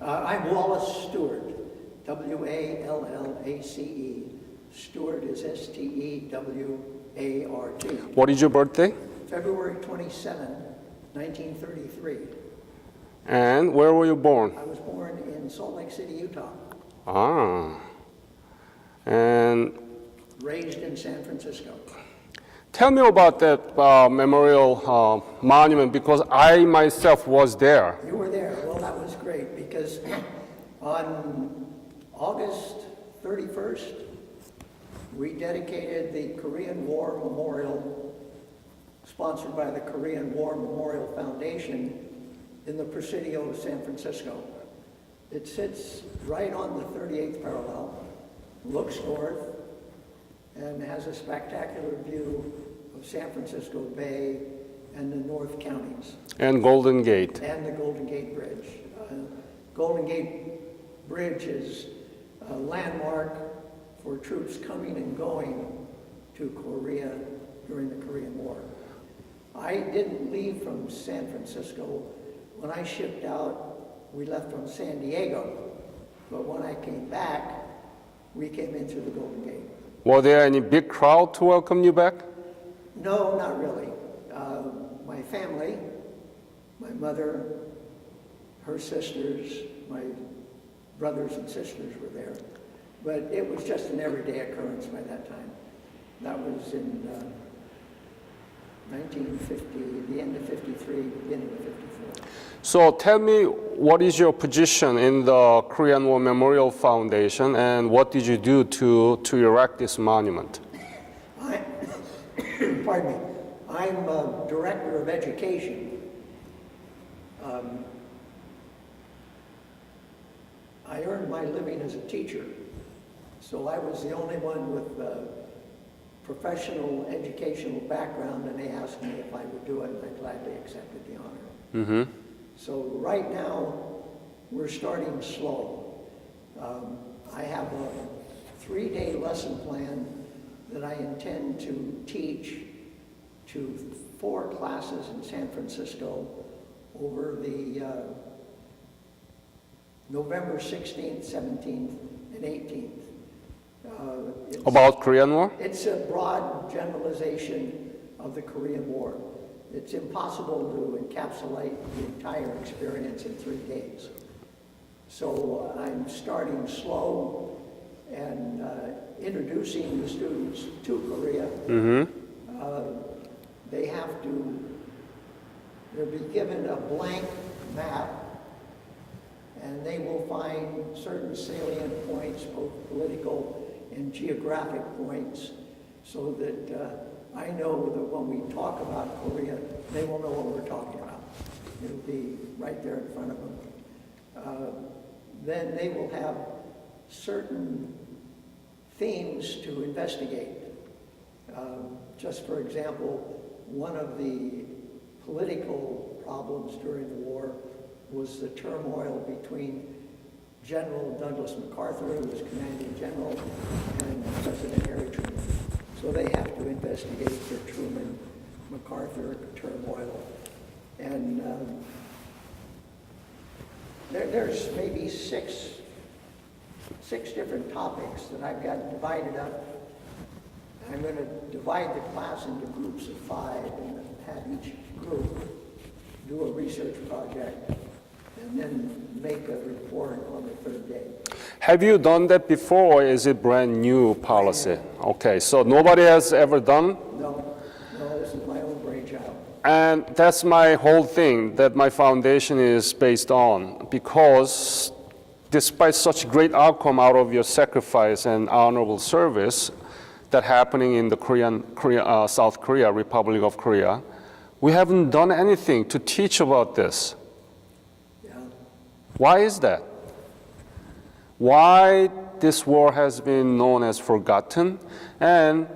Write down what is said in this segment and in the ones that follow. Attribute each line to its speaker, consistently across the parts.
Speaker 1: I'm Wallace Stewart, W-A-L-L-A-C-E. Stewart is S-T-E-W-A-R-T.
Speaker 2: What is your birthday?
Speaker 1: February 27, 1933.
Speaker 2: And where were you born?
Speaker 1: I was born in Salt Lake City, Utah.
Speaker 2: Ah. And
Speaker 1: Raised in San Francisco.
Speaker 2: tell me about that memorial monument, because I myself was there.
Speaker 1: You were there. Well, that was great because on August 31st, we dedicated the Korean War Memorial, sponsored by the Korean War Memorial Foundation, in the Presidio of San Francisco. It sits right on the 38th parallel, looks north, and has a spectacular view of San Francisco Bay and the North Counties.
Speaker 2: And Golden Gate.
Speaker 1: And the Golden Gate Bridge. Golden Gate Bridge is a landmark for troops coming and going to Korea during the Korean War. I didn't leave from San Francisco. When I shipped out, we left from San Diego. But when I came back, we came in through the Golden Gate.
Speaker 2: Were there any big crowd to welcome you back?
Speaker 1: No, not really. My family, my mother, her sisters, my brothers and sisters were there. But it was just an everyday occurrence by that time. That was in 1950, the end of 53, beginning of 54.
Speaker 2: So tell me, what is your position in the Korean War Memorial Foundation, and what did you do to erect this monument?
Speaker 1: Pardon me. I'm Director of Education. I earned my living as a teacher, so I was the only one with professional educational background, and they asked me if I would do it, and I gladly accepted the honor.
Speaker 2: Mm-hmm.
Speaker 1: So right now, we're starting slow. I have a 3-day lesson plan that I intend to teach to 4 classes in San Francisco over the November 16th, 17th, and 18th.
Speaker 2: About Korean War?
Speaker 1: It's a broad generalization of the Korean War. It's impossible to encapsulate the entire experience in 3 days. So I'm starting slow and introducing the students to Korea.
Speaker 2: Mm-hmm.
Speaker 1: They'll be given a blank map, and they will find certain salient points, both political and geographic points, so that I know that when we talk about Korea, they will know what we're talking about. It'll be right there in front of them. Then they will have certain themes to investigate. Just for example, one of the political problems during the war was the turmoil between General Douglas MacArthur, who was commanding general, and President Harry Truman. So they have to investigate the Truman-MacArthur turmoil. And there's maybe six different topics that I've got divided up. I'm going to divide the class into groups of 5 and have each group do a research project and then make a report on the 3rd day.
Speaker 2: Have you done that before, or is it brand new policy? Okay, so nobody has ever done?
Speaker 1: No, this is my own brainchild.
Speaker 2: And that's my whole thing that my foundation is based on, because despite such great outcome out of your sacrifice and honorable service that happening in the South Korea, Republic of Korea, we haven't done anything to teach about this.
Speaker 1: Yeah.
Speaker 2: Why is that? Why this war has been known as forgotten? And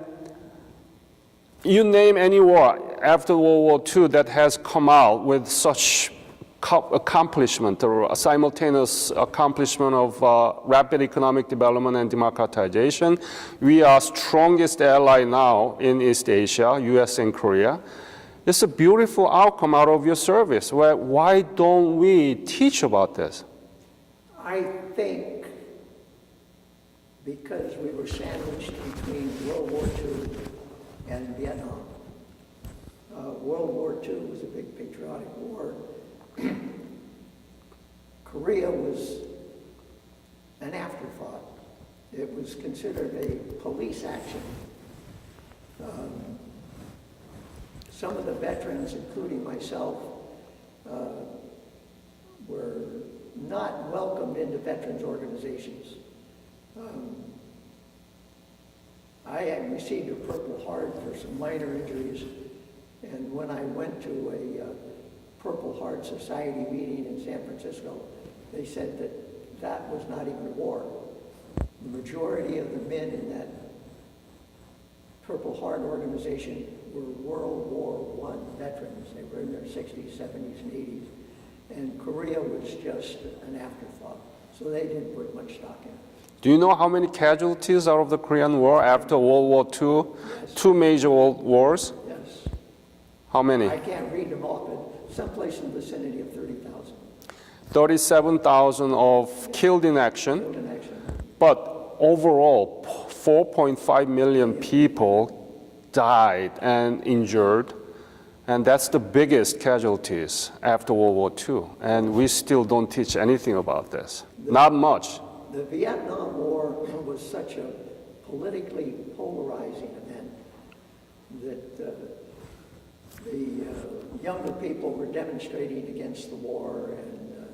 Speaker 2: you name any war after World War II that has come out with such accomplishment or a simultaneous accomplishment of rapid economic development and democratization. We are strongest ally now in East Asia, US and Korea. It's a beautiful outcome out of your service. Why don't we teach about this?
Speaker 1: I think because we were sandwiched between World War II and Vietnam. World War II was a big patriotic war. Korea was an afterthought. It was considered a police action. Some of the veterans, including myself, were not welcomed into veterans organizations. I had received a Purple Heart for some minor injuries, and when I went to a Purple Heart Society meeting in San Francisco, they said that that was not even a war. The majority of the men in that Purple Heart organization were World War I veterans. They were in their 60s, 70s, and 80s. And Korea was just an afterthought. So they didn't put much stock in it.
Speaker 2: Do you know how many casualties out of the Korean War after World War II?
Speaker 1: Yes.
Speaker 2: Two major world wars?
Speaker 1: Yes.
Speaker 2: How many?
Speaker 1: I can't read them all, but someplace in the vicinity of 30,000.
Speaker 2: 37,000 of killed in action.
Speaker 1: Killed in action.
Speaker 2: But overall, 4.5 million people died and injured. And that's the biggest casualties after World War II. And we still don't teach anything about this. Not much.
Speaker 1: The Vietnam War was such a politically polarizing event that the younger people were demonstrating against the war, and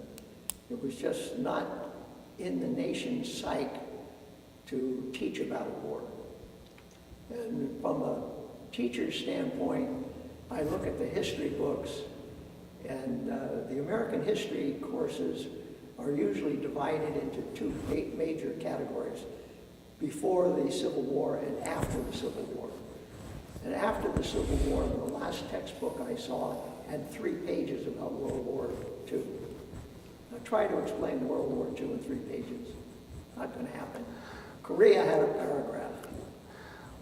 Speaker 1: it was just not in the nation's psyche to teach about a war. And from a teacher's standpoint, I look at the history books, and the American history courses are usually divided into two major categories: before the Civil War and after the Civil War. And after the Civil War, the last textbook I saw had 3 pages about World War II. Now try to explain World War II in 3 pages. Not going to happen. Korea had a paragraph.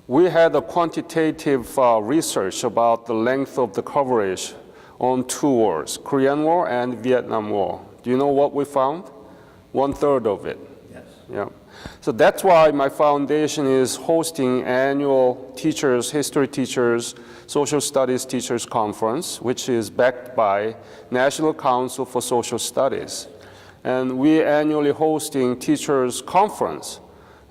Speaker 2: We had a quantitative research about the length of the coverage on 2 wars, Korean War and Vietnam War. Do you know what we found? 1/3 of it.
Speaker 1: Yes.
Speaker 2: Yeah. So that's why my foundation is hosting annual teachers, history teachers, social studies teachers conference, which is backed by National Council for Social Studies. And we annually hosting teachers conference.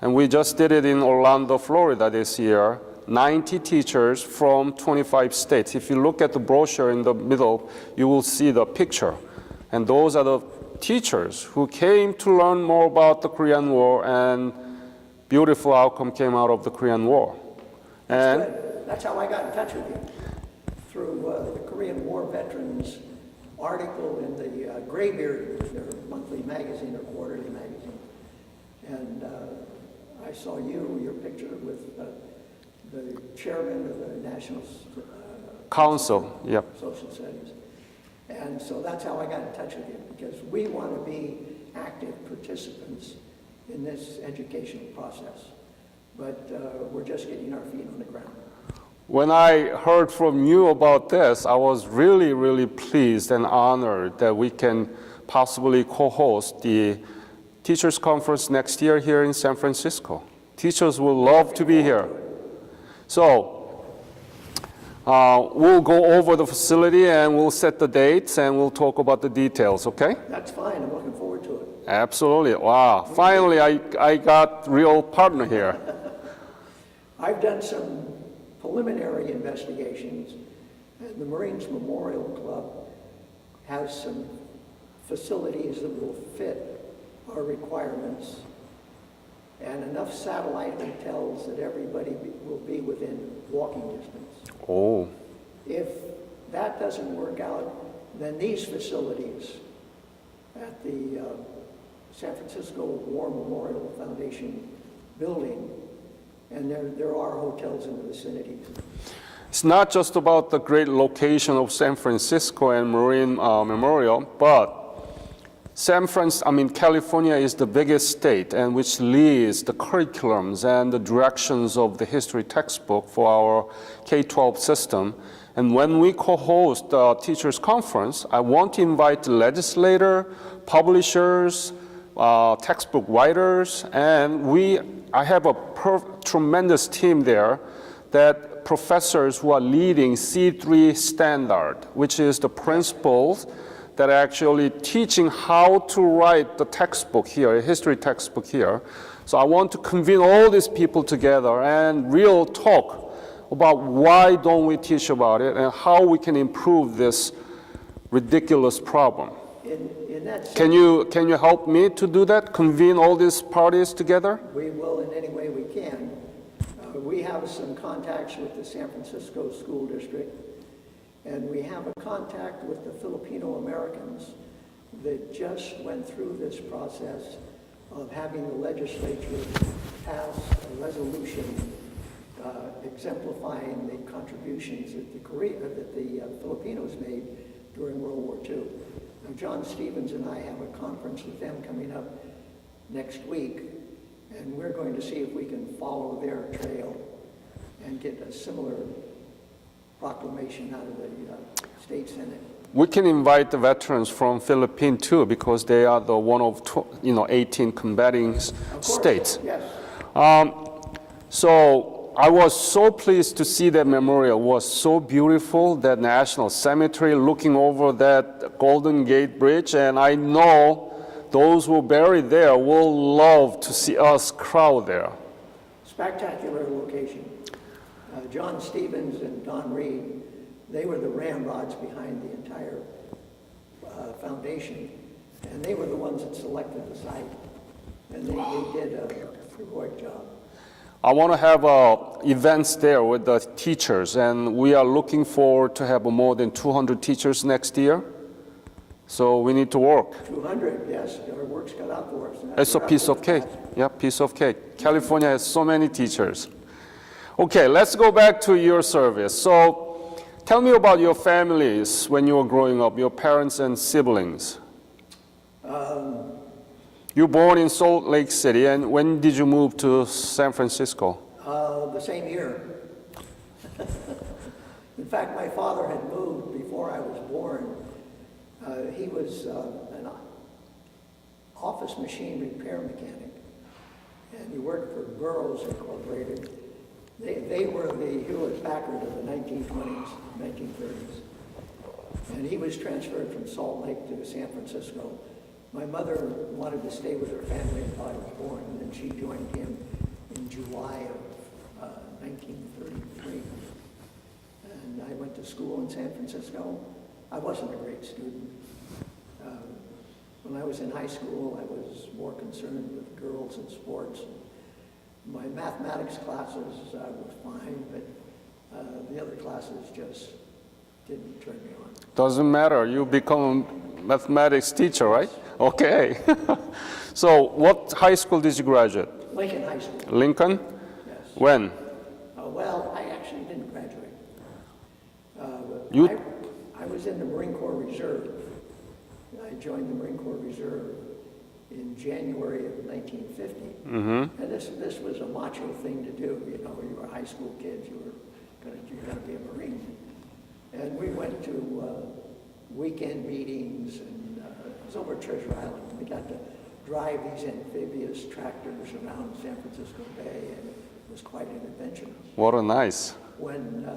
Speaker 2: And we just did it in Orlando, Florida this year. 90 teachers from 25 states. If you look at the brochure in the middle, you will see the picture. And those are the teachers who came to learn more about the Korean War, and beautiful outcome came out of the Korean War. And
Speaker 1: That's how I got in touch with you, through the Korean War veterans article in the Graybeard, their monthly magazine or quarterly magazine. And I saw your picture with the chairman of the National
Speaker 2: Council, yep.
Speaker 1: Social Studies. And so that's how I got in touch with you, because we want to be active participants in this educational process. But we're just getting our feet on the ground.
Speaker 2: When I heard from you about this, I was really, really pleased and honored that we can possibly co-host the Teachers Conference next year here in San Francisco. Teachers will love to be here. So we'll go over the facility and we'll set the dates and we'll talk about the details, okay?
Speaker 1: That's fine. I'm looking forward to it.
Speaker 2: Absolutely. Wow. Finally, I got real partner here.
Speaker 1: I've done some preliminary investigations, and the Marines Memorial Club has some facilities that will fit our requirements, and enough satellite hotels that everybody will be within walking distance.
Speaker 2: Oh.
Speaker 1: If that doesn't work out, then these facilities at the San Francisco War Memorial Foundation building, and there are hotels in the vicinity.
Speaker 2: It's not just about the great location of San Francisco and Marine Memorial, but California is the biggest state, and which leads the curriculums and the directions of the history textbook for our K-12 system. And when we co-host the teachers conference, I want to invite legislators, publishers, textbook writers, and I have a tremendous team there that professors who are leading C3 standard, which is the principles that are actually teaching how to write the textbook here, a history textbook here. So I want to convene all these people together and real talk about why don't we teach about it and how we can improve this ridiculous problem.
Speaker 1: In that sense,
Speaker 2: Can you help me to do that? Convene all these parties together?
Speaker 1: we will in any way we can. We have some contacts with the San Francisco School District, and we have a contact with the Filipino Americans that just went through this process of having the legislature pass a resolution exemplifying the contributions that the Filipinos made during World War II. Now, John Stevens and I have a conference with them coming up next week, and we're going to see if we can follow their trail and get a similar proclamation out of the state senate.
Speaker 2: We can invite the veterans from Philippines too, because they are the one of 18 combating states.
Speaker 1: Yes.
Speaker 2: So I was so pleased to see that memorial. It was so beautiful, that National Cemetery looking over that Golden Gate Bridge, and I know those who are buried there will love to see us crowd there.
Speaker 1: Spectacular location. John Stevens and Don Reed, they were the ramrods behind the entire foundation, and they were the ones that selected the site, and they did a heroic job.
Speaker 2: I want to have events there with the teachers, and we are looking forward to have more than 200 teachers next year. So we need to work.
Speaker 1: 200, yes, our work's cut out for us.
Speaker 2: It's a piece of cake. Yeah, piece of cake. California has so many teachers. Okay, let's go back to your service. So tell me about your families when you were growing up, your parents and siblings. You were born in Salt Lake City, and when did you move to San Francisco?
Speaker 1: The same year. In fact, my father had moved before I was born. He was an office machine repair mechanic, and he worked for Burroughs Incorporated. They were the Hewlett-Packard of the 1920s, 1930s. And he was transferred from Salt Lake to San Francisco. My mother wanted to stay with her family until I was born, and then she joined him in July of 1933. And I went to school in San Francisco. I wasn't a great student. When I was in high school, I was more concerned with girls and sports. My mathematics classes were fine, but the other classes just didn't turn me on.
Speaker 2: Doesn't matter. You become a mathematics teacher, right? Okay. So what high school did you graduate?
Speaker 1: Lincoln High School.
Speaker 2: Lincoln?
Speaker 1: Yes.
Speaker 2: When?
Speaker 1: Well, I actually didn't graduate.
Speaker 2: You-
Speaker 1: I was in the Marine Corps Reserve. I joined the Marine Corps Reserve in January of 1950. Mm-hmm. And this was a macho thing to do. You know, you were high school kids, you're gonna be a Marine. And we went to weekend meetings, and it was over at Treasure Island. We got to drive these amphibious tractors around San Francisco Bay, and it was quite an adventure.
Speaker 2: What a nice.
Speaker 1: When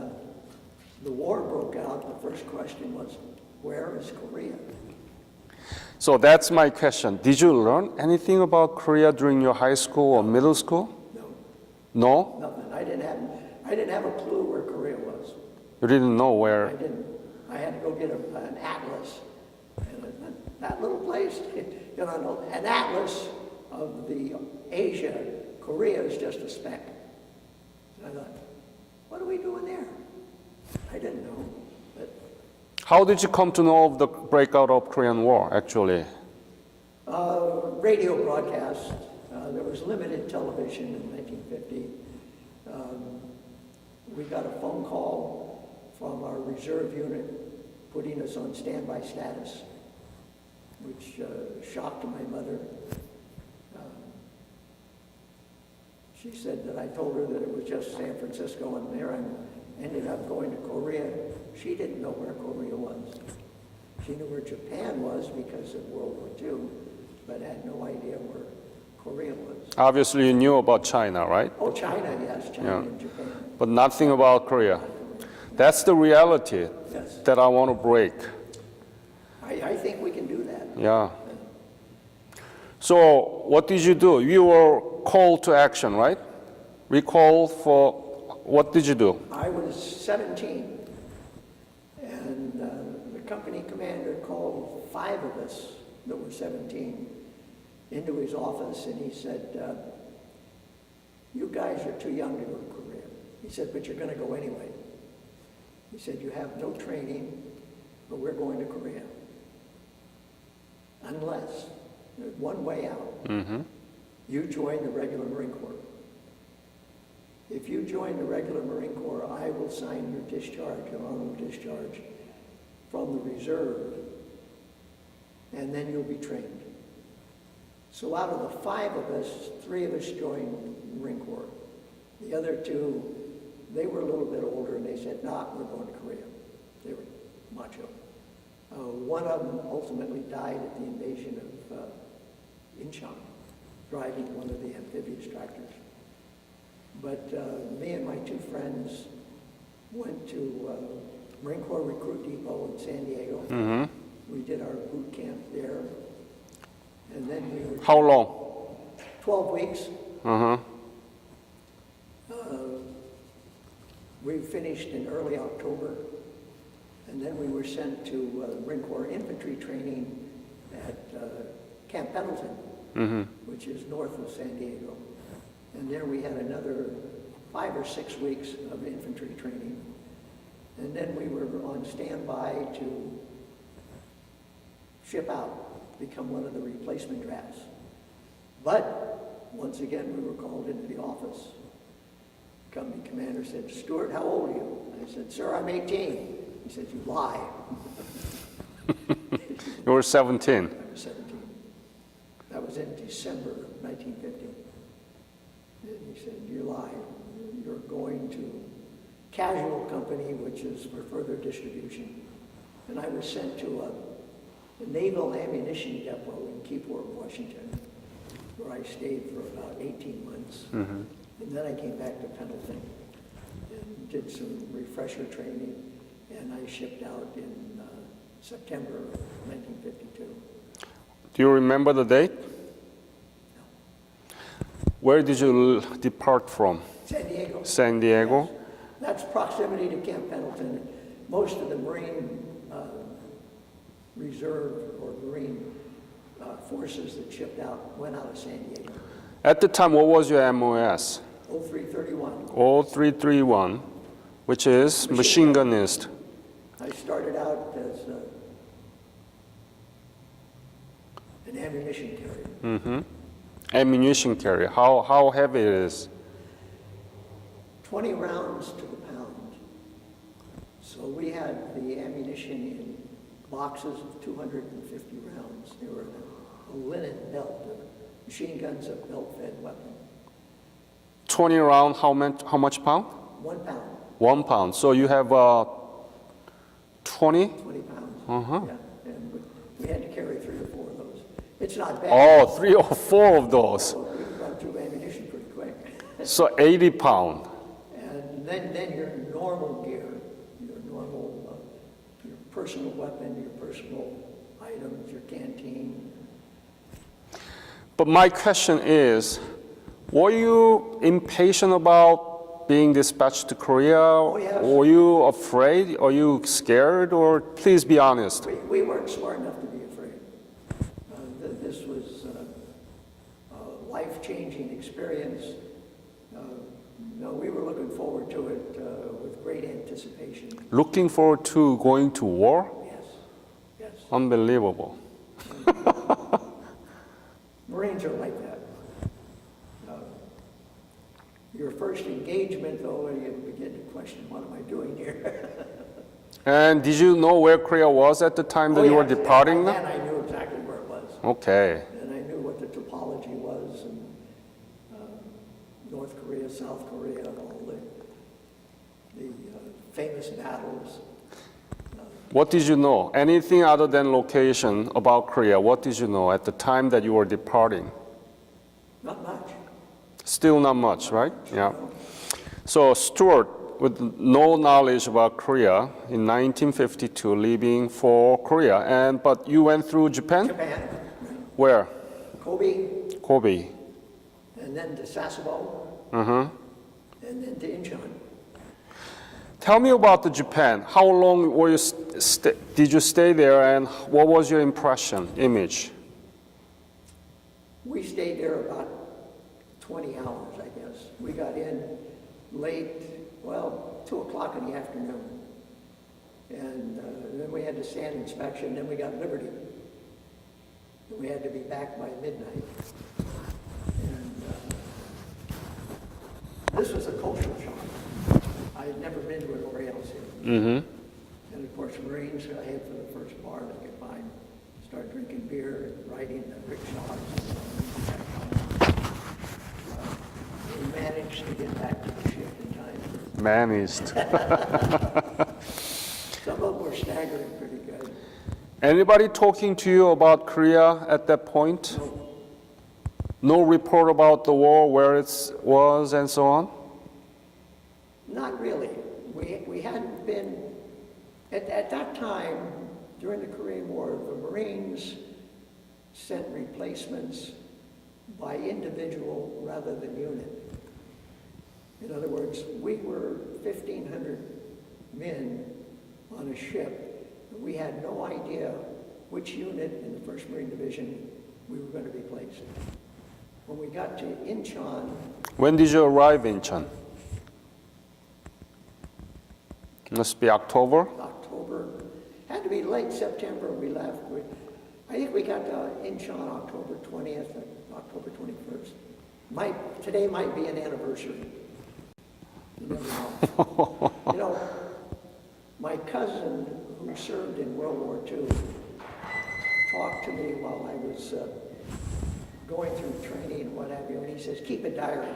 Speaker 1: the war broke out, the first question was, where is Korea?
Speaker 2: So that's my question. Did you learn anything about Korea during your high school or middle school?
Speaker 1: No,
Speaker 2: No?
Speaker 1: nothing. I didn't have a clue where Korea was.
Speaker 2: You didn't know
Speaker 1: I
Speaker 2: where?
Speaker 1: didn't. I had to go get an atlas. And that little place, you know, an atlas of the Asia, Korea is just a speck. And I thought, what are we doing there? I didn't know. But
Speaker 2: How did you come to know of the breakout of Korean War, actually?
Speaker 1: radio broadcast. There was limited television in 1950. We got a phone call from our reserve unit putting us on standby status, which shocked my mother. She said that I told her that it was just San Francisco, and there I ended up going to Korea. She didn't know where Korea was. She knew where Japan was because of World War II, but had no idea where Korea was.
Speaker 2: Obviously, you knew about China, right?
Speaker 1: Oh, China, yes, China
Speaker 2: Yeah.
Speaker 1: and Japan.
Speaker 2: But nothing about Korea. That's the reality
Speaker 1: Yes,
Speaker 2: that I want to break.
Speaker 1: I think we can do that.
Speaker 2: Yeah. So, what did you do? You were called to action, right? Recalled for, what did you do?
Speaker 1: I was 17, and the company commander called 5 of us that were 17 into his office, and he said, you guys are too young to go to Korea. He said, but you're going to go anyway. He said, you have no training, but we're going to Korea. Unless, there's one way out.
Speaker 2: Mm-hmm.
Speaker 1: You join the regular Marine Corps. If you join the regular Marine Corps, I will sign your discharge, your honorable discharge, from the reserve, and then you'll be trained. So out of the 5 of us, 3 of us joined the Marine Corps. The other 2, they were a little bit older, and they said, nah, we're going to Korea. They were macho. One of them ultimately died at the invasion of Incheon, driving one of the amphibious tractors. But me and my 2 friends went to Marine Corps Recruit Depot in San Diego.
Speaker 2: Mm-hmm.
Speaker 1: We did our boot camp there. And then we were...
Speaker 2: How long?
Speaker 1: 12 weeks.
Speaker 2: Uh-huh.
Speaker 1: We finished in early October. And then we were sent to Marine Corps infantry training at Camp Pendleton,
Speaker 2: Mm-hmm.
Speaker 1: which is north of San Diego. And there we had another 5 or 6 weeks of infantry training. And then we were on standby to ship out, become one of the replacement drafts. But once again, we were called into the office. Company commander said, Stewart, how old are you? I said, sir, I'm 18. He said, you lie.
Speaker 2: You were 17.
Speaker 1: I was 17. That was in December of 1950. And he said, you lie. You're going to casual company, which is for further distribution. And I was sent to a naval ammunition depot in Keyport, Washington, where I stayed for about 18 months.
Speaker 2: Mm-hmm.
Speaker 1: And then I came back to Pendleton and did some refresher training, and I shipped out in September of 1952.
Speaker 2: Do you remember the date? Where did you depart from?
Speaker 1: San Diego.
Speaker 2: San Diego?
Speaker 1: Yes. That's proximity to Camp Pendleton. Most of the Marine Reserve or Marine forces that shipped out went out of San Diego.
Speaker 2: At the time, what was your MOS?
Speaker 1: 0331.
Speaker 2: 0331, which is machine gunist.
Speaker 1: I started out as an ammunition carrier.
Speaker 2: Mm-hmm. Ammunition carrier. How heavy it is?
Speaker 1: 20 rounds to the pound. So we had the ammunition in boxes of 250 rounds. They were a linen belt. Machine guns a belt-fed weapon.
Speaker 2: 20 round, how much pound?
Speaker 1: 1 pound.
Speaker 2: 1 pound. So you have 20?
Speaker 1: 20 pounds.
Speaker 2: Uh-huh.
Speaker 1: Yeah. And we had to carry 3 or 4 of those. It's not bad.
Speaker 2: Oh, 3 or 4 of those.
Speaker 1: So we could run through ammunition pretty quick.
Speaker 2: So 80 pound.
Speaker 1: And then your normal gear, your normal, your personal weapon, your personal items, your canteen.
Speaker 2: But my question is, were you impatient about being dispatched to Korea?
Speaker 1: Yes.
Speaker 2: Were you afraid? Are you scared? Or please be honest.
Speaker 1: We weren't smart enough to be afraid. This was a life-changing experience. No, we were looking forward to it with great anticipation.
Speaker 2: Looking forward to going to war?
Speaker 1: Yes, yes.
Speaker 2: Unbelievable.
Speaker 1: Marines are like that. Your first engagement, though, you begin to question, what am I doing here?
Speaker 2: And did you know where Korea was at the time that you were departing?
Speaker 1: Then I knew exactly where it was.
Speaker 2: Okay.
Speaker 1: And I knew what the topology was, and North Korea, South Korea, all the famous battles.
Speaker 2: What did you know? Anything other than location about Korea? What did you know at the time that you were departing?
Speaker 1: Not much.
Speaker 2: Still not much, right? Yeah. So Stewart, with no knowledge about Korea, in 1952, leaving for Korea, but you went through Japan?
Speaker 1: Japan,
Speaker 2: Where?
Speaker 1: Kobe,
Speaker 2: Kobe.
Speaker 1: and then to Sasebo, and then to Incheon.
Speaker 2: Tell me about the Japan. How long were you did you stay there, and what was your impression, image?
Speaker 1: We stayed there about 20 hours, I guess. We got in late, 2 o'clock in the afternoon. And then we had the sand inspection, then we got Liberty. And we had to be back by midnight. And this was a cultural shock. I had never been to an Oriental city. And of course, Marines, I had for the first bar they could find, start drinking beer and riding the rickshaws. We managed to get back to the ship in time.
Speaker 2: Managed.
Speaker 1: Some of them were staggering pretty good.
Speaker 2: Anybody talking to you about Korea at that point? No report about the war, where it was, and so on?
Speaker 1: Not really. We hadn't been, at that time, during the Korean War, the Marines sent replacements by individual rather than unit. In other words, we were 1,500 men on a ship. We had no idea which unit in the 1st Marine Division we were going to be placed. When we got to Incheon.
Speaker 2: When did you arrive in Incheon? Must be October?
Speaker 1: October. Had to be late September we left. I think we got to Incheon October 20th and October 21st. Today might be an anniversary. You never know. You know, my cousin who served in World War II talked to me while I was going through training and what have you, and he says, keep a diary.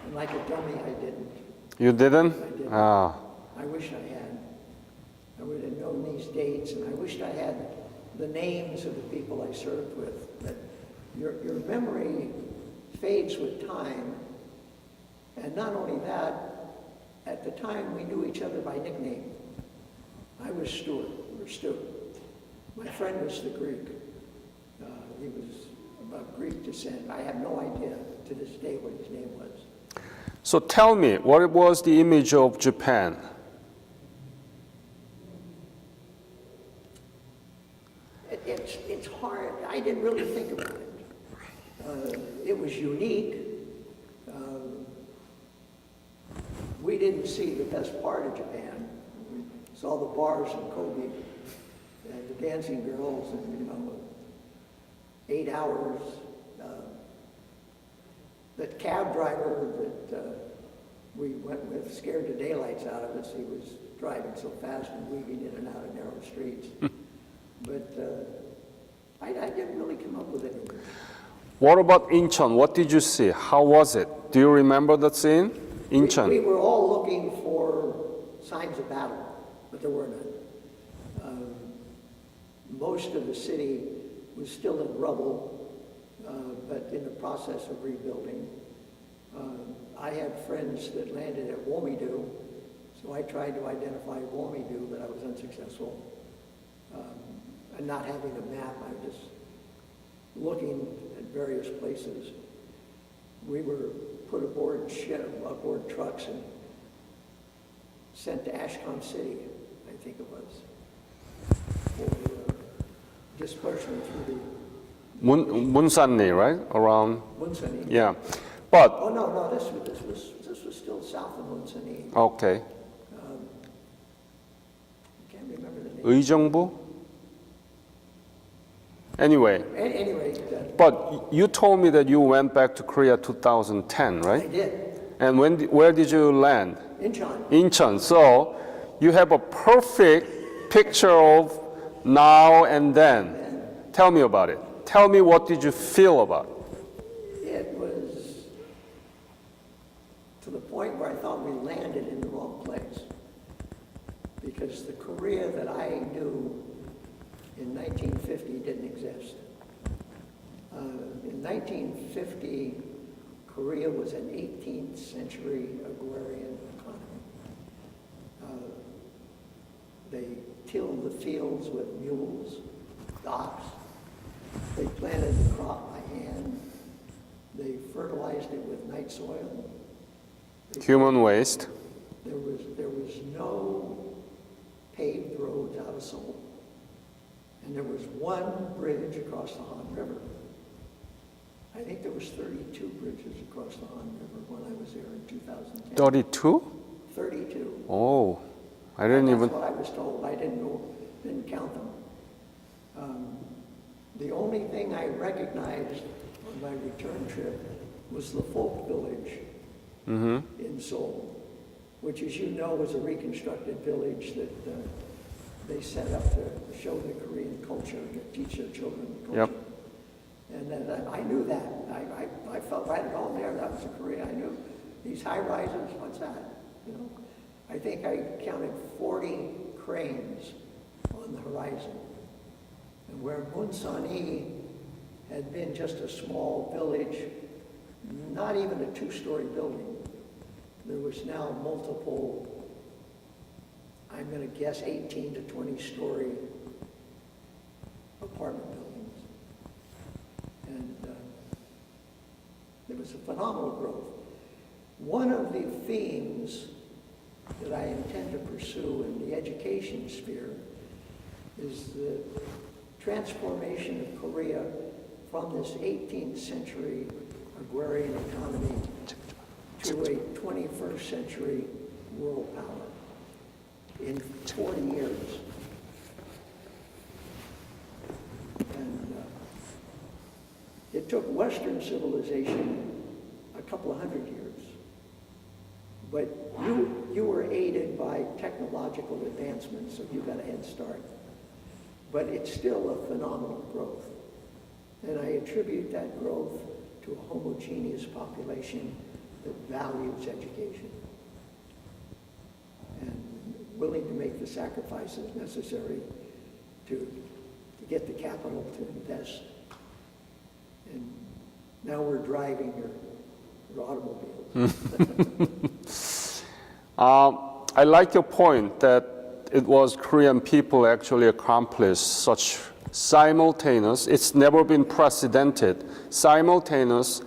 Speaker 1: And like a dummy, I didn't.
Speaker 2: You didn't?
Speaker 1: I didn't.
Speaker 2: Ah.
Speaker 1: I wish I had. I would have known these dates, and I wished I had the names of the people I served with. But your memory fades with time, and not only that, at the time we knew each other by nickname. I was Stewart, or Stu. My friend was the Greek. He was of Greek descent. I have no idea to this day what his name was.
Speaker 2: So tell me, what was the image of Japan?
Speaker 1: It's hard. I didn't really think about it. It was unique. We didn't see the best part of Japan. We saw the bars in Kobe and the dancing girls, and 8 hours. The cab driver that we went with scared the daylights out of us. He was driving so fast and weaving in and out of narrow streets. But I didn't really come up with anything.
Speaker 2: What about Incheon? What did you see? How was it? Do you remember that scene? Incheon.
Speaker 1: We were all looking for signs of battle, but there were none. Most of the city was still in rubble, but in the process of rebuilding. I had friends that landed at Womidoo, so I tried to identify Womidoo, but I was unsuccessful. And not having a map, I was just looking at various places. We were put aboard trucks and sent to Ashcon City, I think it was, for disbursement through the
Speaker 2: Munsanni, right? Around.
Speaker 1: Munsanni.
Speaker 2: Yeah, but.
Speaker 1: Oh no, this was still south of Munsanni.
Speaker 2: Okay.
Speaker 1: I can't remember the name.
Speaker 2: 의정부? Anyway.
Speaker 1: Anyway.
Speaker 2: But you told me that you went back to Korea 2010, right?
Speaker 1: I did.
Speaker 2: And where did you land?
Speaker 1: Incheon.
Speaker 2: Incheon. So you have a perfect picture of now and then. Tell me about it. Tell me, what did you feel about it?
Speaker 1: It was to the point where I thought we landed in the wrong place. because the Korea that I knew in 1950 didn't exist. In 1950, Korea was an 18th century agrarian economy. They tilled the fields with mules, ox. They planted the crop by hand. They fertilized it with night soil.
Speaker 2: Human waste.
Speaker 1: There was no paved roads out of Seoul. And there was one bridge across the Han River. I think there was 32 bridges across the Han River when I was there in 2010.
Speaker 2: 32?
Speaker 1: 32.
Speaker 2: Oh, I didn't
Speaker 1: That's
Speaker 2: even.
Speaker 1: what I was told. I didn't count them. The only thing I recognized on my return trip was the folk village in Seoul, which, as you know, was a reconstructed village that they set up to show the Korean culture, to teach their children the culture.
Speaker 2: Yep.
Speaker 1: And then I knew that. I felt right at home there. That was Korea. I knew these high rises. What's that? You know, I think I counted 40 cranes on the horizon. And where Munsan-e had been just a small village, not even a two-story building, there was now multiple, I'm going to guess 18 to 20-story apartment buildings. And there was a phenomenal growth. One of the themes that I intend to pursue in the education sphere is the transformation of Korea from this 18th century agrarian economy to a 21st century world power in 40 years. And it took Western civilization a couple of hundred years. But you were aided by technological advancements, so you got a head start. But it's still a phenomenal growth. And I attribute that growth to a homogeneous population that values education and willing to make the sacrifices necessary to get the capital to invest. And now we're driving your automobiles.
Speaker 2: I like your point that it was Korean people actually accomplished such simultaneous, it's never been precedented, simultaneous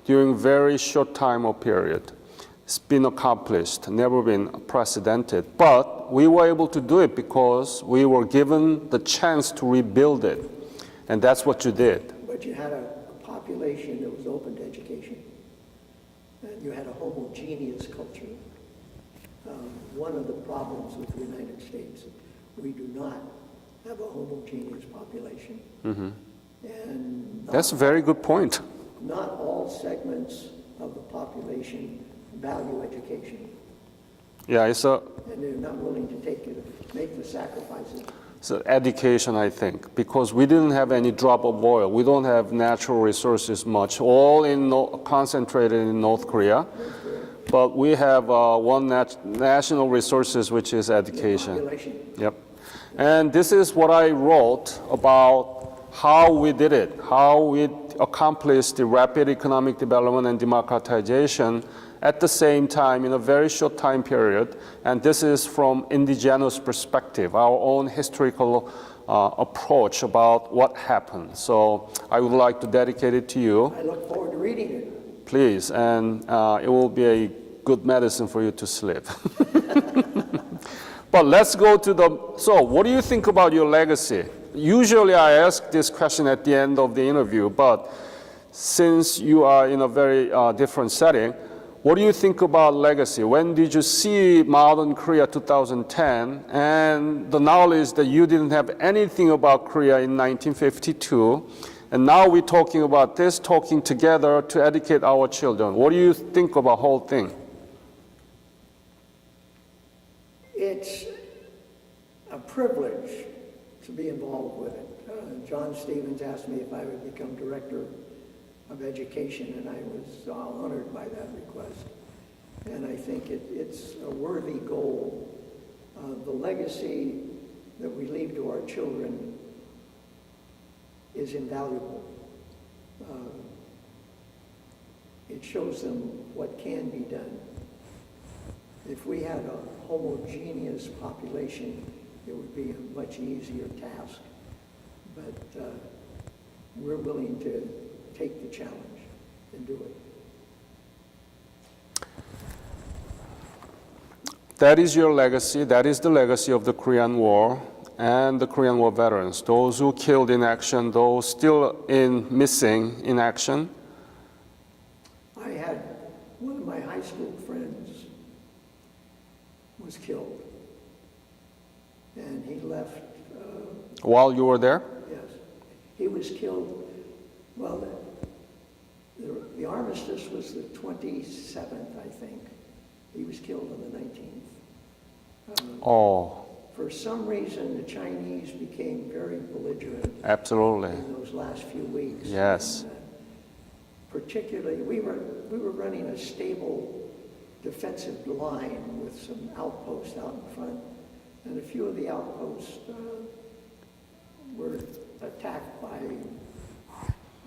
Speaker 2: during very short time or period. It's been accomplished, never been precedented. But we were able to do it because we were given the chance to rebuild it. And that's what you did.
Speaker 1: But you had a population that was open to education. And you had a homogeneous culture. One of the problems with the United States, we do not have a homogeneous population. And
Speaker 2: That's a very good point.
Speaker 1: Not all segments of the population value education.
Speaker 2: Yeah, it's
Speaker 1: And they're not willing to make the sacrifices.
Speaker 2: So education, I think, because we didn't have any drop of oil. We don't have natural resources much, all concentrated in North Korea. But we have one national resources, which is education.
Speaker 1: Population.
Speaker 2: Yep. And this is what I wrote about how we did it, how we accomplished the rapid economic development and democratization at the same time in a very short time period. And this is from indigenous perspective, our own historical approach about what happened. So I would like to dedicate it to you.
Speaker 1: I look forward to reading it.
Speaker 2: Please, and it will be a good medicine for you to sleep. But let's go to so what do you think about your legacy? Usually I ask this question at the end of the interview, but since you are in a very different setting, what do you think about legacy? When did you see modern Korea 2010 and the knowledge that you didn't have anything about Korea in 1952? And now we're talking about this, talking together to educate our children. What do you think about the whole thing?
Speaker 1: It's a privilege to be involved with it. John Stevens asked me if I would become director of education, and I was honored by that request. And I think it's a worthy goal. The legacy that we leave to our children is invaluable. It shows them what can be done. If we had a homogeneous population, it would be a much easier task. But we're willing to take the challenge and do it.
Speaker 2: That is your legacy. That is the legacy of the Korean War and the Korean War veterans, those who killed in action, those still missing in action.
Speaker 1: I had one of my high school friends was killed, and he left.
Speaker 2: While you were there?
Speaker 1: Yes, he was killed. Well, the armistice was the 27th, I think. He was killed on the 19th.
Speaker 2: Oh,
Speaker 1: For some reason, the Chinese became very belligerent
Speaker 2: absolutely.
Speaker 1: in those last few weeks.
Speaker 2: Yes.
Speaker 1: And, particularly, we were running a stable defensive line with some outposts out in front, and a few of the outposts were attacked by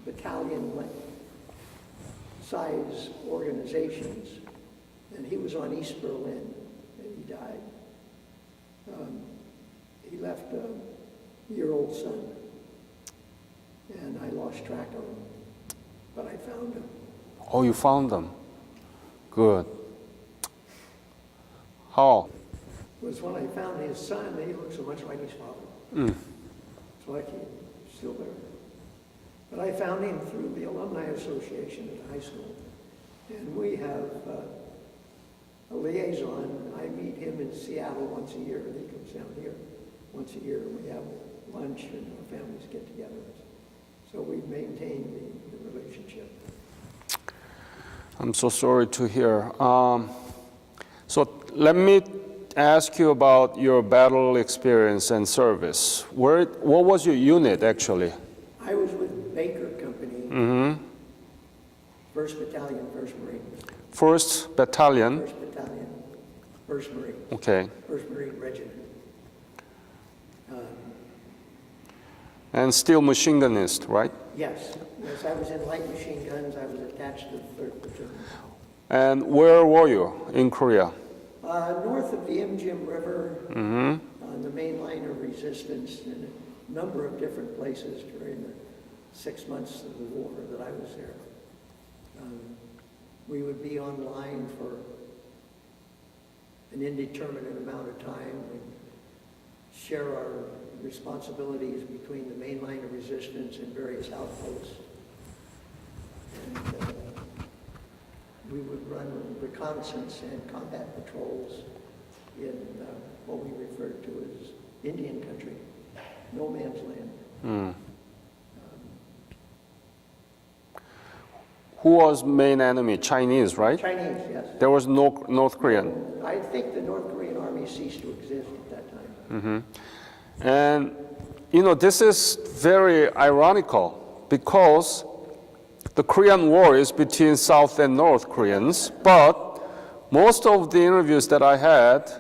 Speaker 1: battalion-size organizations, and he was on East Berlin, and he died. He left a year-old son, and I lost track of him, but I found him.
Speaker 2: Oh, you found them. Good. How?
Speaker 1: It was when I found his son, he looked so much like his father. It's like he's still there. But I found him through the Alumni Association at the high school, and we have a liaison. I meet him in Seattle once a year, and he comes down here once a year, and we have lunch, and our families get together. So we've maintained the relationship.
Speaker 2: I'm so sorry to hear. So let me ask you about your battle experience and service. What was your unit, actually?
Speaker 1: I was with Baker Company, 1st Battalion, 1st Marines.
Speaker 2: 1st Battalion.
Speaker 1: 1st Battalion, 1st Marines.
Speaker 2: Okay.
Speaker 1: 1st Marine Regiment.
Speaker 2: And still machine gunist, right?
Speaker 1: Yes, yes, I was in light machine guns. I was attached to the 3rd Platoon.
Speaker 2: And where were you in Korea?
Speaker 1: North of the Imjim River, on the main line of resistance, in a number of different places during the 6 months of the war that I was there. We would be on line for an indeterminate amount of time. We'd share our responsibilities between the main line of resistance and various outposts. And we would run reconnaissance and combat patrols in what we referred to as Indian country, no man's land.
Speaker 2: Who was main enemy? Chinese, right?
Speaker 1: Chinese, yes.
Speaker 2: There was no North Korean.
Speaker 1: I think the North Korean army ceased to exist at that time.
Speaker 2: And, you know, this is very ironical because the Korean War is between South and North Koreans, but most of the interviews that I had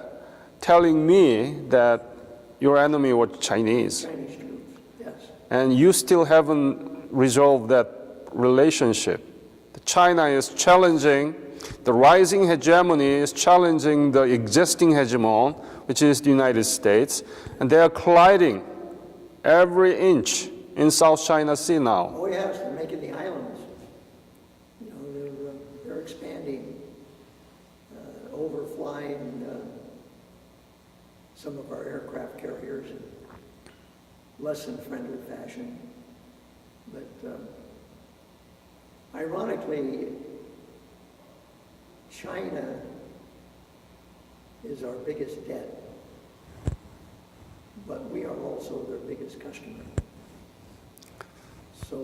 Speaker 2: telling me that your enemy was Chinese.
Speaker 1: Chinese troops, yes.
Speaker 2: And you still haven't resolved that relationship. China is challenging, the rising hegemony is challenging the existing hegemon, which is the United States, and they are colliding every inch in South China Sea now.
Speaker 1: Oh yes, they're making the islands. You know, they're expanding, overflying some of our aircraft carriers in less than friendly fashion. But ironically, China is our biggest debt, but we are also their biggest customer. So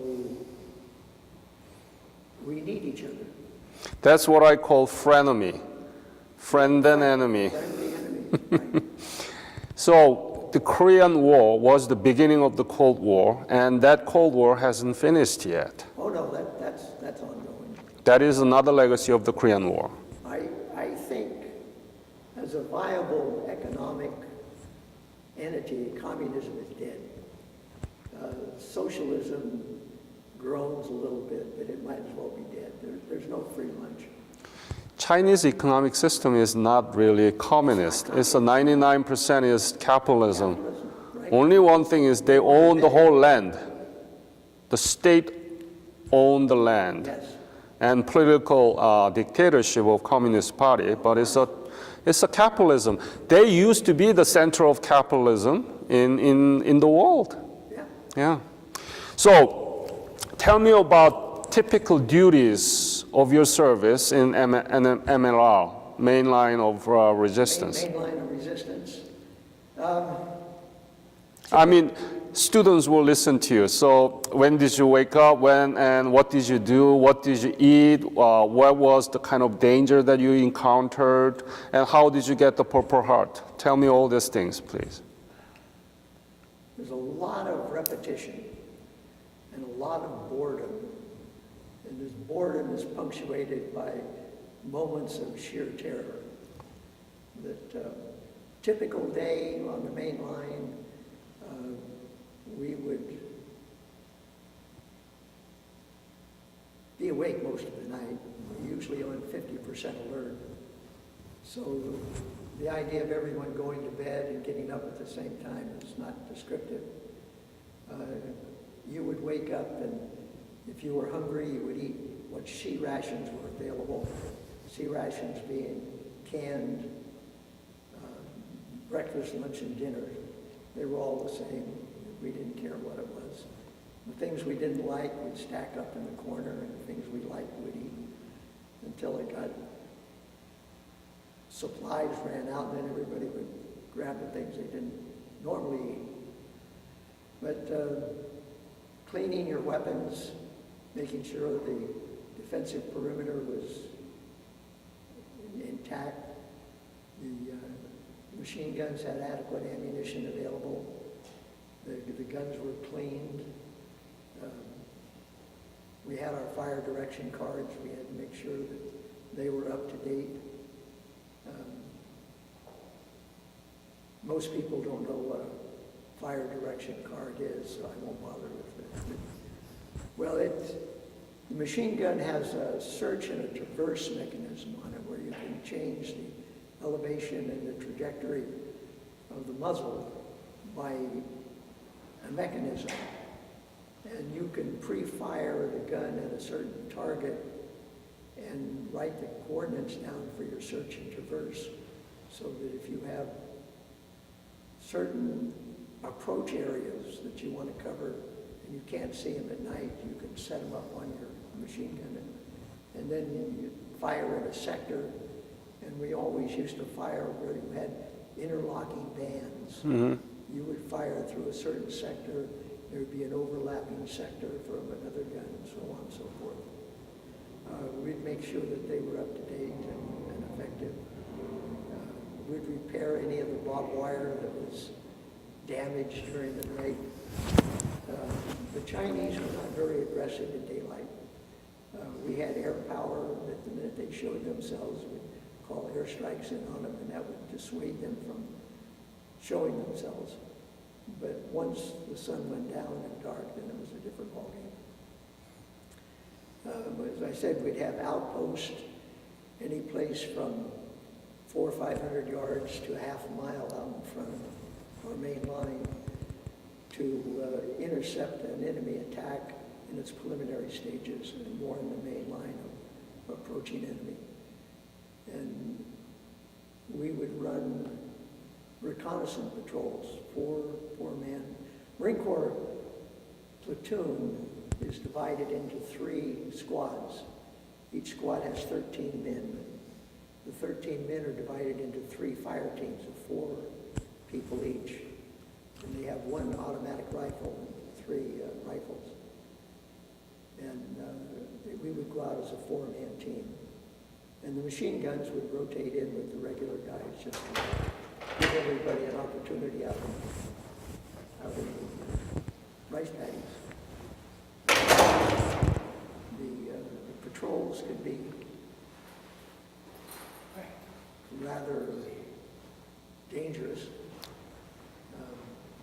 Speaker 1: we need each other.
Speaker 2: That's what I call frenemy, friend and enemy.
Speaker 1: Friendly enemy, right?
Speaker 2: So the Korean War was the beginning of the Cold War, and that Cold War hasn't finished yet.
Speaker 1: Oh no, that's ongoing.
Speaker 2: That is another legacy of the Korean War.
Speaker 1: I think as a viable economic entity, communism is dead. Socialism groans a little bit, but it might as well be dead. There's no free lunch.
Speaker 2: Chinese economic system is not really communist. It's a 99% is capitalism.
Speaker 1: Right?
Speaker 2: Only one thing is they own the whole land. The state own the land.
Speaker 1: Yes.
Speaker 2: And political dictatorship of Communist Party, but it's a capitalism. They used to be the center of capitalism in the world.
Speaker 1: Yeah.
Speaker 2: Yeah. So, tell me about typical duties of your service in MLR, main line of resistance.
Speaker 1: Main line of resistance.
Speaker 2: I mean, students will listen to you. So, when did you wake up? When and what did you do? What did you eat? What was the kind of danger that you encountered? And how did you get the Purple Heart? Tell me all these things, please.
Speaker 1: There's a lot of repetition and a lot of boredom. And this boredom is punctuated by moments of sheer terror. That typical day on the main line, we would be awake most of the night, usually on 50% alert. So the idea of everyone going to bed and getting up at the same time is not descriptive. You would wake up, and if you were hungry, you would eat what C rations were available. C rations being canned breakfast, lunch, and dinner. They were all the same. We didn't care what it was. The things we didn't like, we'd stack up in the corner, and the things we liked, we'd eat until it got, supplies ran out, and then everybody would grab the things they didn't normally eat. But cleaning your weapons, making sure the defensive perimeter was intact, the machine guns had adequate ammunition available. The guns were cleaned. We had our fire direction cards. We had to make sure that they were up to date. Most people don't know what a fire direction card is, so I won't bother with that. Well, the machine gun has a search and a traverse mechanism on it where you can change the elevation and the trajectory of the muzzle by a mechanism. And you can pre-fire the gun at a certain target and write the coordinates down for your search and traverse, so that if you have certain approach areas that you want to cover and you can't see them at night, you can set them up on your machine gun, and then you fire in a sector. And we always used to fire where you had interlocking bands. Mm-hmm. You would fire through a certain sector, there would be an overlapping sector from another gun, and so on and so forth. We'd make sure that they were up to date and effective. We'd repair any of the barbed wire that was damaged during the night. The Chinese were not very aggressive in daylight. We had air power that the minute they showed themselves, we'd call airstrikes in on them, and that would dissuade them from showing themselves. But once the sun went down and dark, then it was a different ballgame. As I said, we'd have outposts any place from 400 or 500 yards to a half a mile out in front of our main line to intercept an enemy attack in its preliminary stages and more in the main line of approaching enemy. And we would run reconnaissance patrols, four men. Marine Corps platoon is divided into 3 squads. Each squad has 13 men. The 13 men are divided into 3 fire teams of 4 people each. And they have 1 automatic rifle and 3 rifles. And we would go out as a 4-man team. And the machine guns would rotate in with the regular guys just to give everybody an opportunity out in rice paddies. The patrols could be rather dangerous.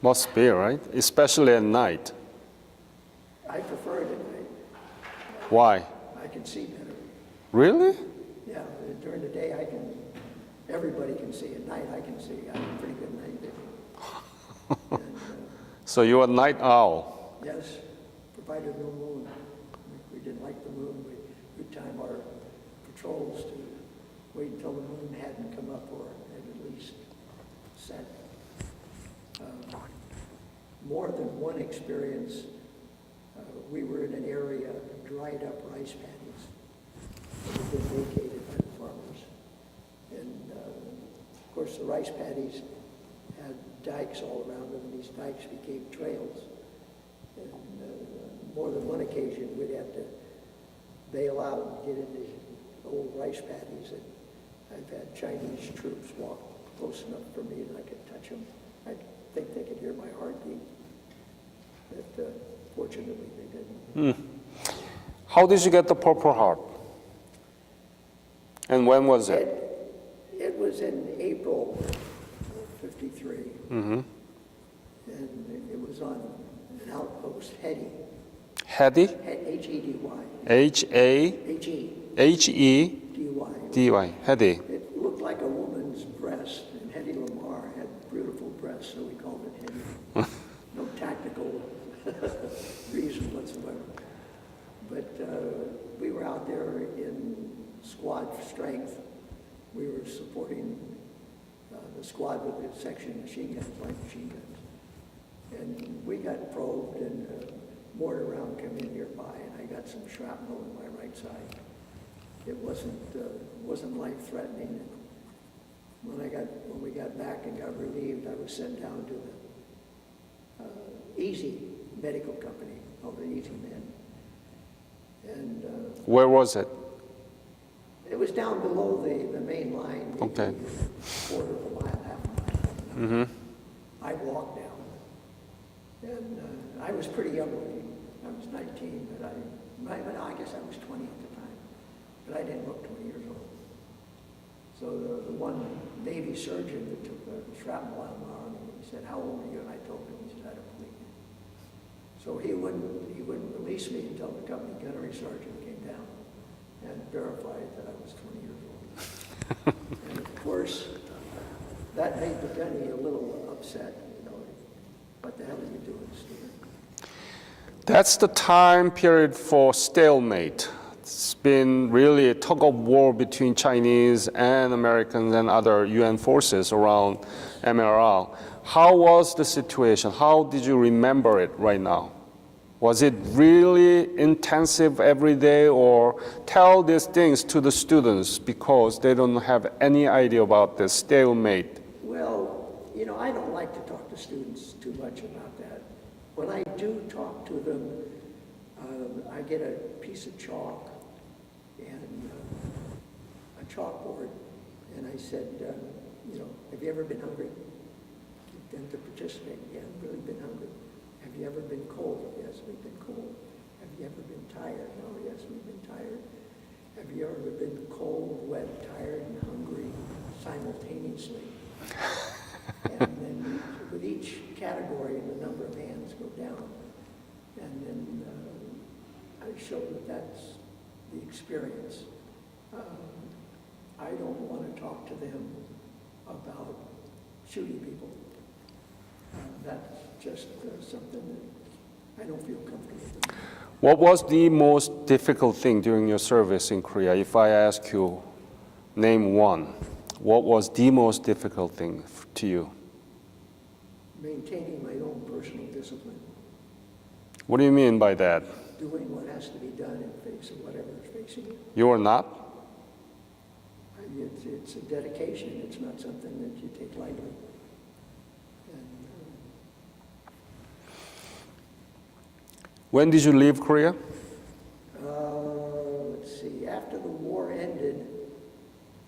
Speaker 2: Must be, right? Especially at night.
Speaker 1: I prefer it at night.
Speaker 2: Why?
Speaker 1: I can see better.
Speaker 2: Really?
Speaker 1: Yeah, during the day everybody can see. At night I can see. I have a pretty good night vision. And,
Speaker 2: So you're a night owl.
Speaker 1: yes, provided no moon. We didn't like the moon. We'd time our patrols to wait until the moon hadn't come up or had at least set. More than one experience, we were in an area of dried up rice paddies that had been vacated by the farmers. And of course the rice paddies had dikes all around them, and these dikes became trails. And more than one occasion we'd have to bail out and get into old rice paddies. And I've had Chinese troops walk close enough for me that I could touch them. I think they could hear my heartbeat. But fortunately they didn't.
Speaker 2: How did you get the Purple Heart? And when was it?
Speaker 1: It was in April of '53.
Speaker 2: Mm-hmm.
Speaker 1: And it was on an outpost, Hedy.
Speaker 2: Hedy?
Speaker 1: H-E-D-Y.
Speaker 2: H-A-H-E-D-Y.
Speaker 1: H-E-D-Y.
Speaker 2: Hedy.
Speaker 1: It looked like a woman's breast, and Hedy Lamarr had beautiful breasts, so we called it Hedy. No tactical reason whatsoever. But we were out there in squad strength. We were supporting the squad with the section machine guns, light machine guns. And we got probed, and a mortar round came in nearby, and I got some shrapnel in my right side. It wasn't life-threatening. When we got back and got relieved, I was sent down to the Easy Medical Company, called the Easy Men. And
Speaker 2: Where was it?
Speaker 1: it was down below the main line, maybe
Speaker 2: Okay.
Speaker 1: a quarter of a mile, half a mile.
Speaker 2: Mm-hmm.
Speaker 1: I walked down. And I was pretty young looking. I was 19, but I guess I was 20 at the time. But I didn't look 20 years old. So the one Navy surgeon that took the shrapnel out of my arm, he said, "How old are you?" And I told him. He said, "I don't believe you." So he wouldn't release me until the company gunnery sergeant came down and verified that I was 20 years old. And of course, that made the gunny a little upset. What the hell are you doing, Stewart?
Speaker 2: That's the time period for stalemate. It's been really a tug of war between Chinese and Americans and other UN forces around MRL. How was the situation? How did you remember it right now? Was it really intensive every day, or tell these things to the students because they don't have any idea about the stalemate?
Speaker 1: Well, I don't like to talk to students too much about that. When I do talk to them, I get a piece of chalk and a chalkboard, and I said, have you ever been hungry? Then to participate, yeah, I've really been hungry. Have you ever been cold? Yes, we've been cold. Have you ever been tired? No, yes, we've been tired. Have you ever been cold, wet, tired, and hungry simultaneously? And then with each category, the number of hands go down. And then I show that that's the experience. I don't want to talk to them about shooting people. That's just something that I don't feel comfortable with.
Speaker 2: What was the most difficult thing during your service in Korea? If I ask you, name one, what was the most difficult thing to you?
Speaker 1: Maintaining my own personal discipline.
Speaker 2: What do you mean by that?
Speaker 1: Doing what has to be done in face of whatever is facing you.
Speaker 2: You are not?
Speaker 1: It's a dedication. It's not something that you take lightly.
Speaker 2: When did you leave Korea?
Speaker 1: Let's see. After the war ended,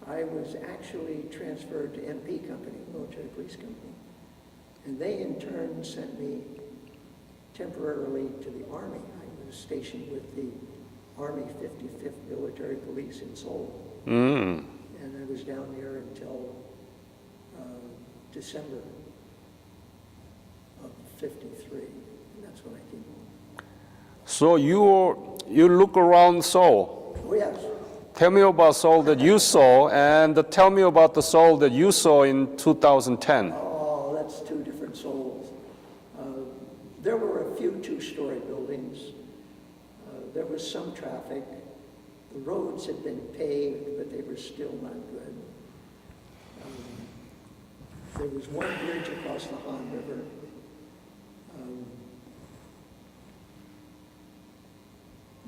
Speaker 1: I was actually transferred to MP Company, Military Police Company. And they, in turn, sent me temporarily to the Army. I was stationed with the Army 55th Military Police in Seoul.
Speaker 2: Mm.
Speaker 1: And I was down there until December of 53, and that's when I came home.
Speaker 2: So you look around Seoul.
Speaker 1: Oh, yes.
Speaker 2: Tell me about Seoul that you saw, and tell me about the Seoul that you saw in 2010.
Speaker 1: Oh, that's two different Souls. There were a few two-story buildings. There was some traffic. The roads had been paved, but they were still not good. There was one bridge across the Han River.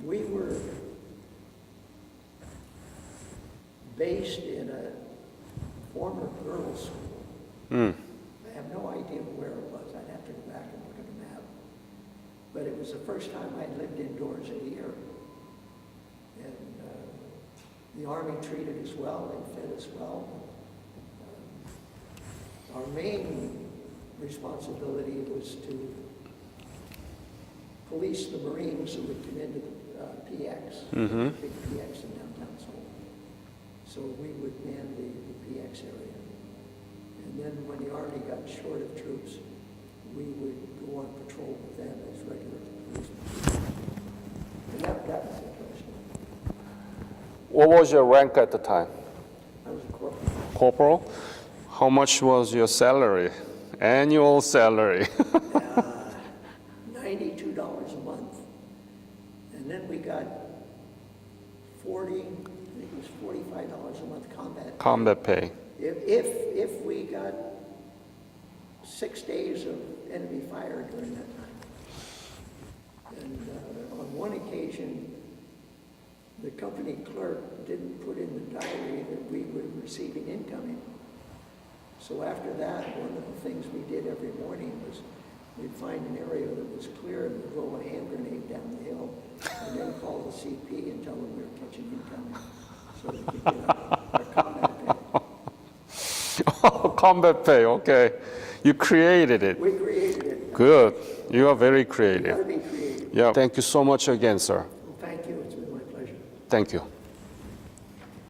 Speaker 1: We were based in a former girls' school. I have no idea where it was. I'd have to go back and look at the map. But it was the first time I'd lived indoors a year. And the Army treated us well, they fed us well. Our main responsibility was to police the Marines who would come into the PX, big PX in downtown Seoul. So we would man the PX area. And then when the Army got short of troops, we would go on patrol with them as regular policemen. And that was interesting.
Speaker 2: What was your rank at the time?
Speaker 1: I was a corporal.
Speaker 2: Corporal? How much was your salary? Annual salary?
Speaker 1: $92 a month. And then we got I think it was $45 a month
Speaker 2: Combat pay.
Speaker 1: If we got 6 days of enemy fire during that time. And on one occasion, the company clerk didn't put in the diary that we were receiving incoming. So after that, one of the things we did every morning was we'd find an area that was clear and we'd roll a hand grenade down the hill and then call the CP and tell them we were catching incoming so we could get our combat pay.
Speaker 2: Oh, combat pay, okay. You created it.
Speaker 1: We created it.
Speaker 2: Good. You are very
Speaker 1: You gotta
Speaker 2: creative.
Speaker 1: be creative.
Speaker 2: Yeah. Thank you so much again, sir.
Speaker 1: Well, thank you. It's been my pleasure.
Speaker 2: Thank you.